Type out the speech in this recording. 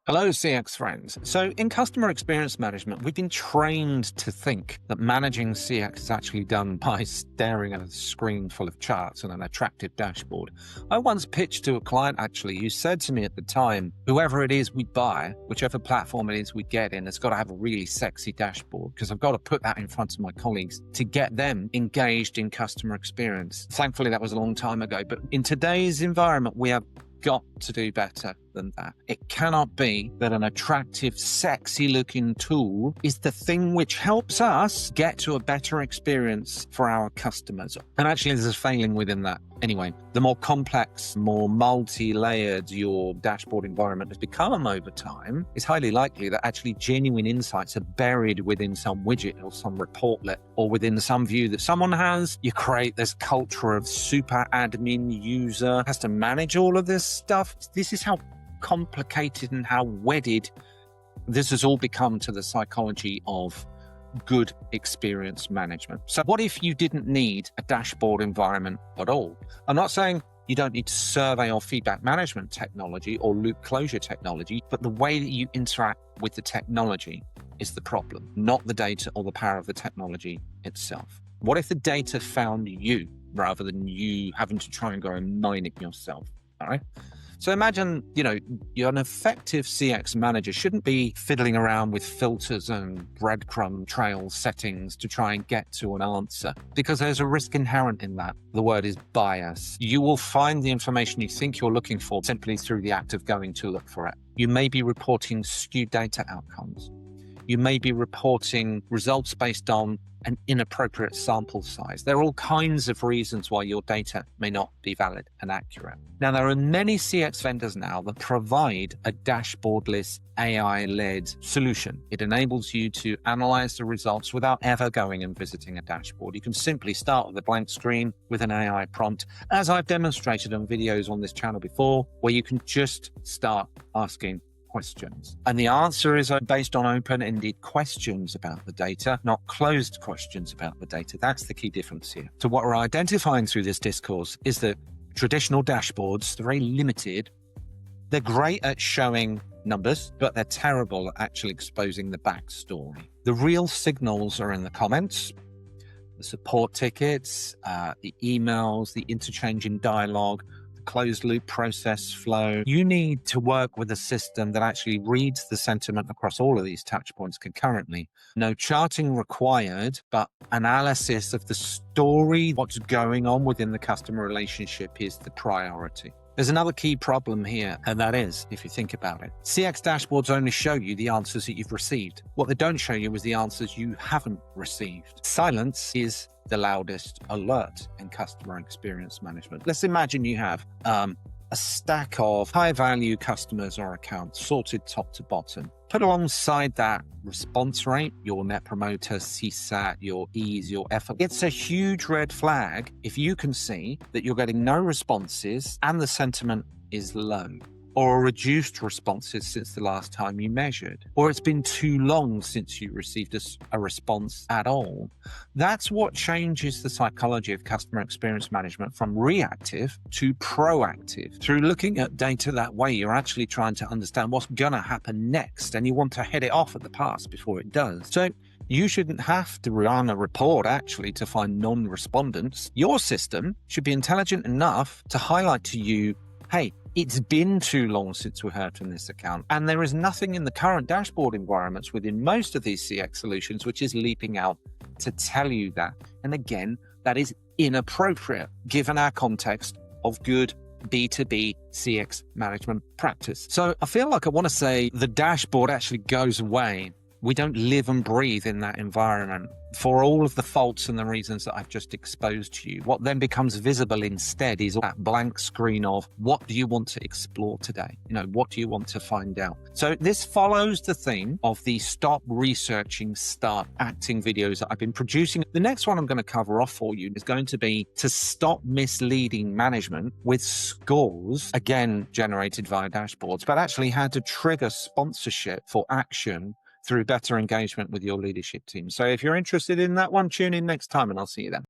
Hello, CX friends. So, in customer experience management, we've been trained to think that managing CX is actually done by staring at a screen full of charts and an attractive dashboard. I once pitched to a client actually who said to me at the time, whoever it is we buy, whichever platform it is we get in, has got to have a really sexy dashboard because I've got to put that in front of my colleagues to get them engaged in customer experience. Thankfully, that was a long time ago. But in today's environment, we have got to do better than that. It cannot be that an attractive, sexy looking tool is the thing which helps us get to a better experience for our customers. And actually, there's a failing within that. Anyway, the more complex, more multi-layered your dashboard environment has become over time, it's highly likely that actually genuine insights are buried within some widget or some reportlet or within some view that someone has. You create this culture of super admin user has to manage all of this stuff. This is how complicated and how wedded this has all become to the psychology of good experience management. So what if you didn't need a dashboard environment at all? I'm not saying you don't need survey or feedback management technology or loop closure technology, but the way that you interact with the technology is the problem, not the data or the power of the technology itself. What if the data found you rather than you having to try and go and mine it yourself? All right. So imagine, you're an effective CX manager shouldn't be fiddling around with filters and breadcrumb trail settings to try and get to an answer, because there's a risk inherent in that. The word is bias. You will find the information you think you're looking for simply through the act of going to look for it. You may be reporting skewed data outcomes. You may be reporting results based on an inappropriate sample size. There are all kinds of reasons why your data may not be valid and accurate. Now, there are many CX vendors now that provide a dashboardless, AI-led solution. It enables you to analyze the results without ever going and visiting a dashboard. You can simply start with a blank screen with an AI prompt, as I've demonstrated on videos on this channel before, where you can just start asking questions. And the answer is based on open-ended questions about the data, not closed questions about the data. That's the key difference here. So what we're identifying through this discourse is that traditional dashboards, they're very limited. They're great at showing numbers, but they're terrible at actually exposing the backstory. The real signals are in the comments, the support tickets, the emails, the interchange in dialogue, closed loop process flow. You need to work with a system that actually reads the sentiment across all of these touch points concurrently. No charting required, but analysis of the story, what's going on within the customer relationship is the priority. There's another key problem here, and that is, if you think about it, CX dashboards only show you the answers that you've received. What they don't show you is the answers you haven't received. Silence is the loudest alert in customer experience management. Let's imagine you have a stack of high-value customers or accounts sorted top to bottom. Put alongside that response rate, your net promoter, CSAT, your ease, your effort. It's a huge red flag if you can see that you're getting no responses and the sentiment is low, or reduced responses since the last time you measured, or it's been too long since you received a response at all. That's what changes the psychology of customer experience management from reactive to proactive. Through looking at data that way, you're actually trying to understand what's going to happen next, and you want to head it off at the pass before it does. So you shouldn't have to run a report actually to find non-respondents. Your system should be intelligent enough to highlight to you, hey, it's been too long since we heard from this account. And there is nothing in the current dashboard environments within most of these CX solutions which is leaping out to tell you that. And again, that is inappropriate given our context of good B2B CX management practice. So I feel like I want to say the dashboard actually goes away. We don't live and breathe in that environment for all of the faults and the reasons that I've just exposed to you. What then becomes visible instead is that blank screen of what do you want to explore today? What do you want to find out? So this follows the theme of the stop researching, start acting videos that I've been producing. The next one I'm going to cover off for you is going to be to stop misleading management with scores, again, generated via dashboards, but actually how to trigger sponsorship for action through better engagement with your leadership team. So if you're interested in that one, tune in next time and I'll see you then.